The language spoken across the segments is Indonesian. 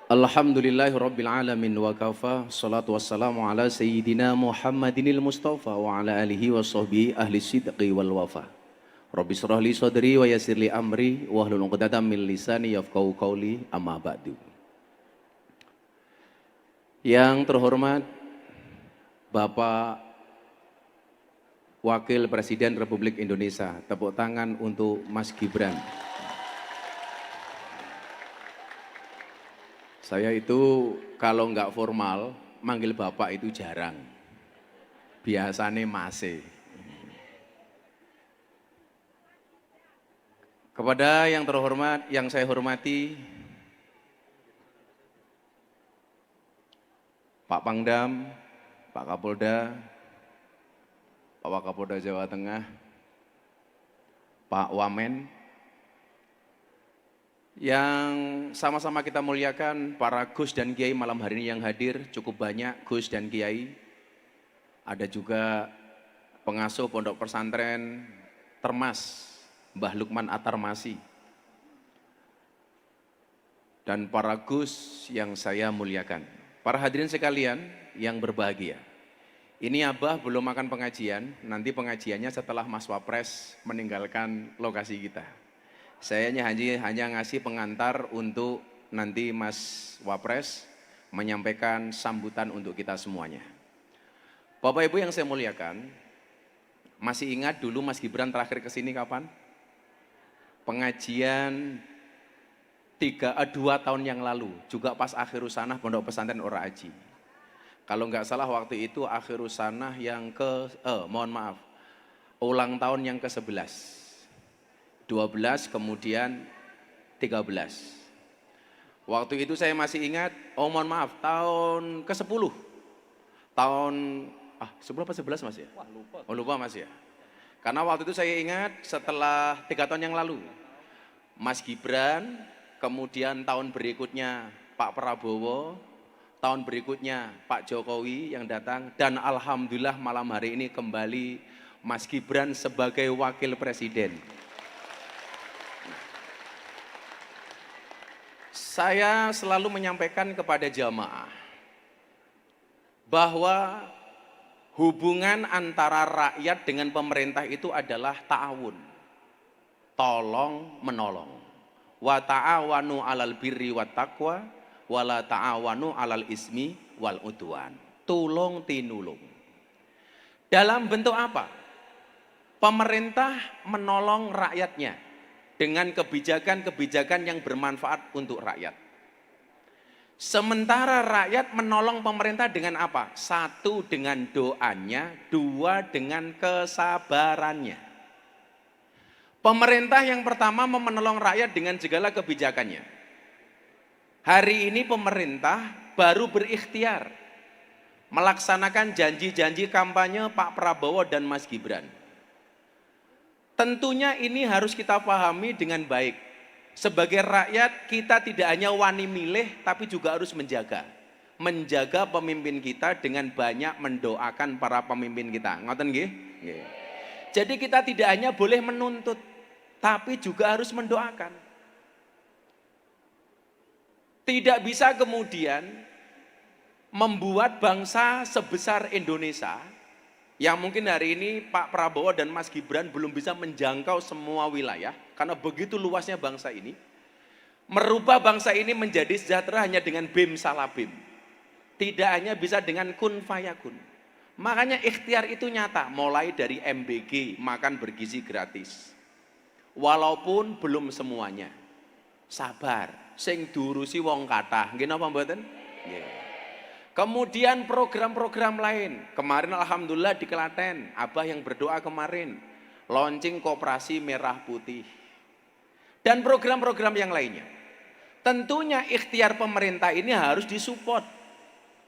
Alhamdulillahirabbil alamin wa kafa salatu wassalamu ala sayyidina Muhammadinil Mustafa wa ala alihi wa sahbihi ahli sidqi wal wafa. Rabbi shrah li sadri wa yassir li amri wa hlul 'uqdatam min lisani yafqahu qawli amma ba'du. Yang terhormat Bapak Wakil Presiden Republik Indonesia, tepuk tangan untuk Mas Gibran. Saya itu kalau nggak formal, manggil Bapak itu jarang. Biasanya Mase. Kepada yang terhormat, yang saya hormati, Pak Pangdam, Pak Kapolda, Pak Wakapolda Jawa Tengah, Pak Wamen, yang sama-sama kita muliakan, para Gus dan Kiai malam hari ini yang hadir cukup banyak, Gus dan Kiai. Ada juga pengasuh pondok pesantren Termas, Mbah Lukman Atarmasi. Dan para Gus yang saya muliakan. Para hadirin sekalian yang berbahagia. Ini Abah belum makan pengajian, nanti pengajiannya setelah Mas Wapres meninggalkan lokasi kita. Saya hanya ngasih pengantar untuk nanti Mas Wapres menyampaikan sambutan untuk kita semuanya. Bapak Ibu yang saya muliakan, masih ingat dulu Mas Gibran terakhir ke sini kapan? Pengajian 2 tahun yang lalu, juga pas akhirus sanah Pondok Pesantren Ora Aji. Kalau nggak salah waktu itu akhirus sanah yang ulang tahun yang ke-11. 12 kemudian 13. Waktu itu saya masih ingat, tahun ke-10. Tahun 10 apa 11 Mas ya? Wah, lupa. Lupa Mas ya. Karena waktu itu saya ingat setelah 3 tahun yang lalu, Mas Gibran, kemudian tahun berikutnya Pak Prabowo, tahun berikutnya Pak Jokowi yang datang, dan alhamdulillah malam hari ini kembali Mas Gibran sebagai wakil presiden. Saya selalu menyampaikan kepada jamaah bahwa hubungan antara rakyat dengan pemerintah itu adalah ta'awun, tolong menolong. Wa ta'awanu 'alal birri wat taqwa wa la ta'awanu 'alal ismi wal udwan. Tulung tinulung. Dalam bentuk apa? Pemerintah menolong rakyatnya dengan kebijakan-kebijakan yang bermanfaat untuk rakyat. Sementara rakyat menolong pemerintah dengan apa? 1 dengan doanya, 2 dengan kesabarannya. Pemerintah yang pertama menolong rakyat dengan segala kebijakannya. Hari ini pemerintah baru berikhtiar melaksanakan janji-janji kampanye Pak Prabowo dan Mas Gibran. Tentunya ini harus kita pahami dengan baik. Sebagai rakyat kita tidak hanya wani milih tapi juga harus menjaga pemimpin kita dengan banyak mendoakan para pemimpin kita. Ngoten nggih? Nggih. Jadi kita tidak hanya boleh menuntut tapi juga harus mendoakan. Tidak bisa kemudian membuat bangsa sebesar Indonesia yang mungkin hari ini Pak Prabowo dan Mas Gibran belum bisa menjangkau semua wilayah karena begitu luasnya bangsa ini, merubah bangsa ini menjadi sejahtera hanya dengan bim salah bim, tidak hanya bisa dengan kun fayakun. Makanya ikhtiar itu nyata, mulai dari MBG, makan bergizi gratis, walaupun belum semuanya, sabar, sing durusi wong kathah, nggih napa mboten? Nggih. Kemudian program-program lain, kemarin alhamdulillah di Klaten, Abah yang berdoa kemarin, launching koperasi merah putih. Dan program-program yang lainnya. Tentunya ikhtiar pemerintah ini harus disupport.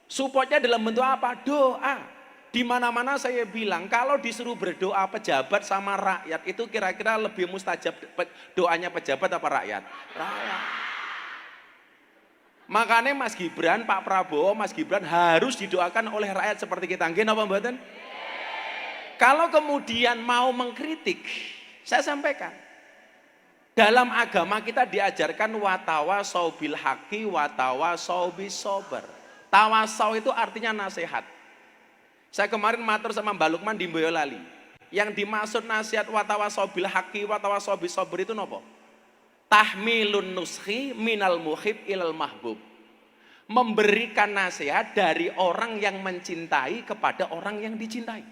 Supportnya dalam bentuk apa? Doa. Di mana-mana saya bilang, kalau disuruh berdoa pejabat sama rakyat, itu kira-kira lebih mustajab doanya pejabat apa rakyat? Rakyat. Makanya Mas Gibran, Pak Prabowo, Mas Gibran harus didoakan oleh rakyat seperti kita. Nggih napa mboten? Kalau kemudian mau mengkritik, saya sampaikan. Dalam agama kita diajarkan watawasau bil haqi watawasau bis sober. Tawasau itu artinya nasihat. Saya kemarin matur sama Mbak Lukman di Boyolali. Yang dimaksud nasihat watawasau bil haqi watawasau bis sober itu nopo? Tahmilun nuskhi minal muhib ilal mahbub. Memberikan nasihat dari orang yang mencintai kepada orang yang dicintai.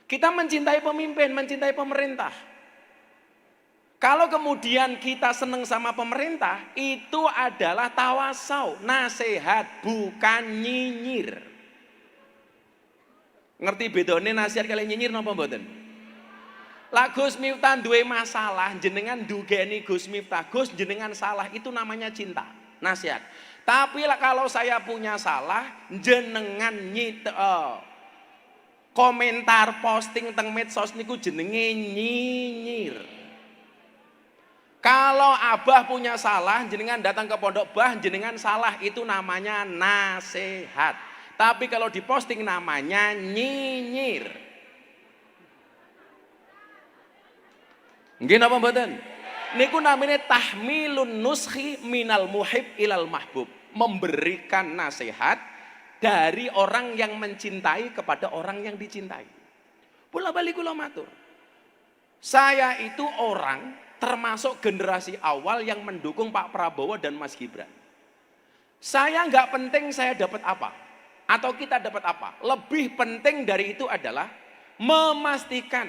Kita mencintai pemimpin, mencintai pemerintah. Kalau kemudian kita seneng sama pemerintah, itu adalah tawasau, nasihat, bukan nyinyir. Ngerti bedone nasihat kalian nyinyir napa mboten? Lah Gus Miftah duwe masalah, jenengan dugeni Gus Miftah, Gus jenengan salah, itu namanya cinta, nasihat. Tapi lah kalau saya punya salah, jenengan komentar posting teng medsos niku jenenge nyinyir. Kalau abah punya salah, jenengan datang ke pondok, bah jenengan salah, itu namanya nasihat. Tapi kalau diposting namanya nyinyir. Nggih napa mboten? Niku namanya tahmilun nuskhi minal muhib ilal mahbub. Memberikan nasihat dari orang yang mencintai kepada orang yang dicintai. Pula balik kula matur. Saya itu orang termasuk generasi awal yang mendukung Pak Prabowo dan Mas Gibran. Saya nggak penting saya dapat apa atau kita dapat apa. Lebih penting dari itu adalah memastikan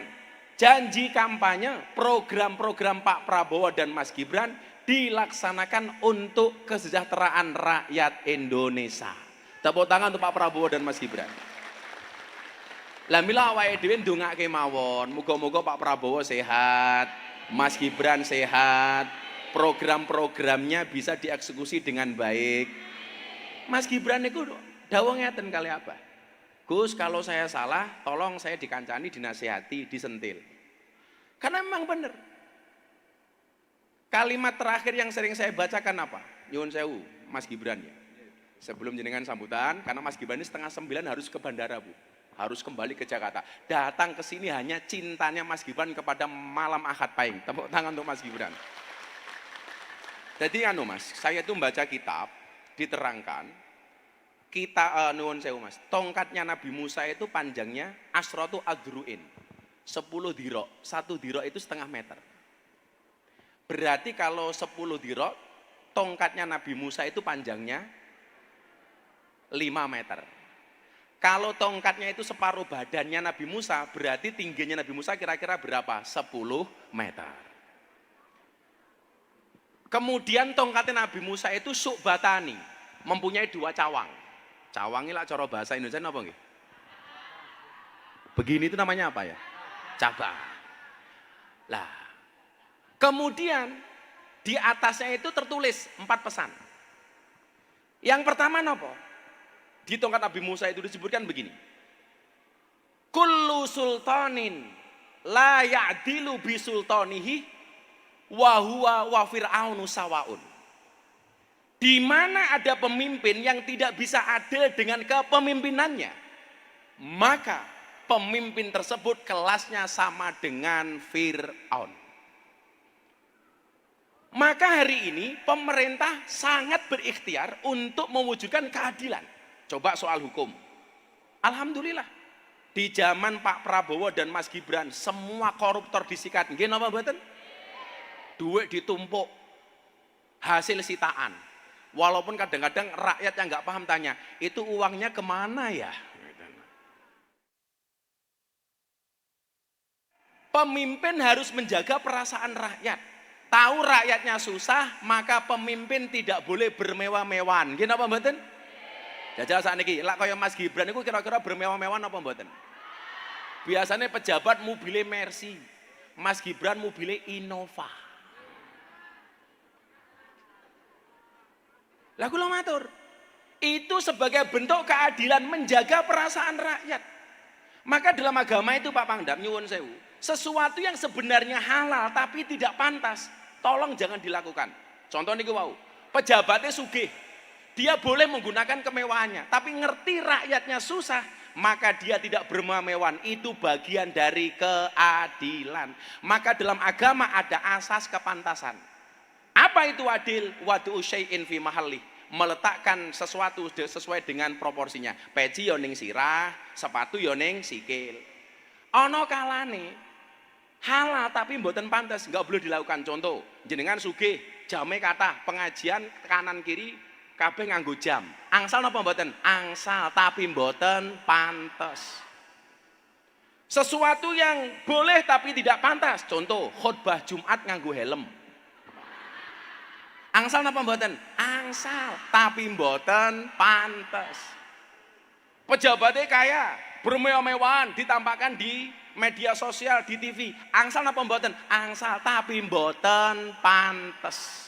janji kampanye, program-program Pak Prabowo dan Mas Gibran dilaksanakan untuk kesejahteraan rakyat Indonesia. Tepuk tangan untuk Pak Prabowo dan Mas Gibran. Lah mila awake dhewe ndongake mawon, muga-muga Pak Prabowo sehat, Mas Gibran sehat, program-programnya bisa dieksekusi dengan baik. Mas Gibran itu dawuh ngeten kali apa? Gus, kalau saya salah, tolong saya dikancani, dinasihati, disentil. Karena memang benar. Kalimat terakhir yang sering saya bacakan apa? Nyuwun sewu, Mas Gibran ya. Sebelum jenengan sambutan, karena Mas Gibran ini 8:30 harus ke bandara, Bu. Harus kembali ke Jakarta. Datang ke sini hanya cintanya Mas Gibran kepada malam Ahad Pahing. Tepuk tangan untuk Mas Gibran. Jadi Mas, saya itu membaca kitab, diterangkan, kita nuwun sewu Mas, tongkatnya Nabi Musa itu panjangnya asratu adruin, 10 dirok, 1 dirok itu setengah meter. Berarti kalau 10 dirok, tongkatnya Nabi Musa itu panjangnya 5 meter. Kalau tongkatnya itu separuh badannya Nabi Musa, berarti tingginya Nabi Musa kira-kira berapa? 10 meter. Kemudian tongkatnya Nabi Musa itu su'batani, mempunyai 2 cawang. Cawang ini lah cara bahasa Indonesia apa nggih? Begini itu namanya apa ya? Cabang. Lah, kemudian di atasnya itu tertulis 4 pesan. Yang pertama nopo? Di tongkat Nabi Musa itu disebutkan begini. Kullu sultanin la ya'dilu bi sultanihi wa huwa wa fir'aunu sawaun. Di mana ada pemimpin yang tidak bisa adil dengan kepemimpinannya, maka pemimpin tersebut kelasnya sama dengan Fir'aun. Maka hari ini pemerintah sangat berikhtiar untuk mewujudkan keadilan. Coba soal hukum. Alhamdulillah. Di zaman Pak Prabowo dan Mas Gibran, semua koruptor disikat. Nggih napa mboten? Duit ditumpuk, hasil sitaan. Walaupun kadang-kadang rakyat yang nggak paham tanya, itu uangnya kemana ya? Pemimpin harus menjaga perasaan rakyat. Tahu rakyatnya susah, maka pemimpin tidak boleh bermewah-mewahan. Nggih napa mboten? Jajal sakniki, lak kaya Mas Gibran itu kira-kira bermewah-mewahan apa mboten? Biasanya pejabat mobilnya Mercy, Mas Gibran mobilnya Innova. Lah kula matur, itu sebagai bentuk keadilan menjaga perasaan rakyat. Maka dalam agama itu Pak Pangdam nyuwun sewu, sesuatu yang sebenarnya halal tapi tidak pantas, tolong jangan dilakukan. Contoh niku wau, pejabatnya sugih, dia boleh menggunakan kemewahannya, tapi ngerti rakyatnya susah, maka dia tidak bermewah-mewahan. Itu bagian dari keadilan. Maka dalam agama ada asas kepantasan. Apa itu adil? Wadu'u syai'in fi mahalli, meletakkan sesuatu sesuai dengan proporsinya. Peci yo ning sirah, sepatu yo ning sikil. Ana kalane halal tapi mboten pantes, enggak boleh dilakukan. Contoh, jenengan sugih, jame kathah, pengajian kanan kiri kabeh nganggo jam. Angsal napa mboten? Angsal tapi mboten pantes. Sesuatu yang boleh tapi tidak pantas. Contoh, khutbah Jumat nganggo helm. Angsal napa mboten? Angsal tapi mboten pantes. Pejabatnya kaya, bermewah-mewahan, ditampakkan di media sosial, di TV. Angsal napa mboten? Angsal tapi mboten pantes.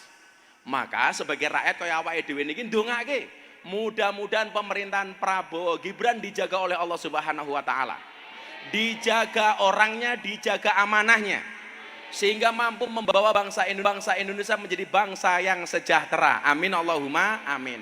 Maka sebagai rakyat kaya awake dhewe niki ndongake, mudah-mudahan pemerintahan Prabowo Gibran dijaga oleh Allah Subhanahu wa taala. Dijaga orangnya, dijaga amanahnya, sehingga mampu membawa bangsa Indonesia menjadi bangsa yang sejahtera. Amin Allahumma amin.